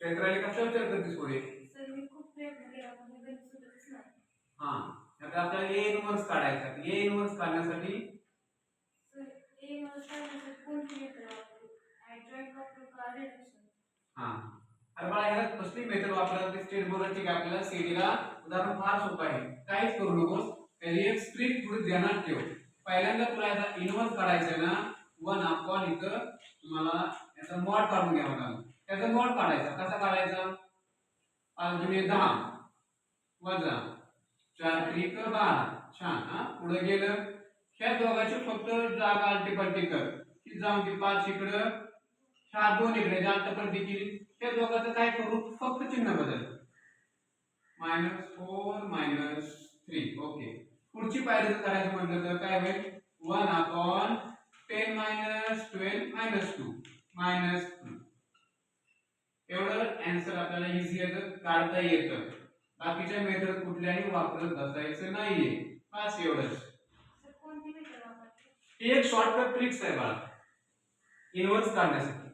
चैत्राली कशा विचार करतेस पुढे? सर मी खूप प्रयत्न केला पण हे गणित सुचतच नाही. हा आता आपल्याला ए इन्व्हर्स काढायचा. ए इन्व्हर्स काढण्यासाठी सर ए इन्व्हर्स काढण्यासाठी कोणती मेथड वापरू? ॲडजॉइंट वापरू का रिडक्शन? हा अरे बाळा ह्याला कसली मेथड वापरायची ते स्टेट बोर्डची काय आपल्याला सीडीला उदाहरण फार सोपं आहे. काहीच करू नकोस. त्याची एक स्ट्रिक्ट रूल ध्यानात ठेव. पहिल्यांदा तुला याचा इन्व्हर्स काढायचा आहे ना 1 अपॉन इथं तुम्हाला याचा मॉड काढून घ्यावा लागेल. त्याचा मॉड काढायचा. कसा काढायचा? 5 गुणिले 10 वजा 4 त्रिक 12. छान. हा पुढे गेलं ह्या दोघांची फक्त जागा अल्टीपल्टी कर. की जाऊन ती 5 इकडं 4 2 इकडे अल्टीपल्टी केली. त्या दोघांचं काय करू फक्त चिन्ह बदल. -4 -3. ओके. पुढची पायरी करायचं म्हटलं तर काय होईल 1 अपॉन 10 - 12 - 2 -2. एवढं आन्सर आपल्याला इझी येतं काढता येतं. बाकीच्या मेथड कुठल्याही वापरत बसायचं नाहीये. बस एवढंच. सर कोणती मेथड वापरते? ही एक शॉर्टकट ट्रिक्स आहे बाळा इन्व्हर्स काढण्यासाठी.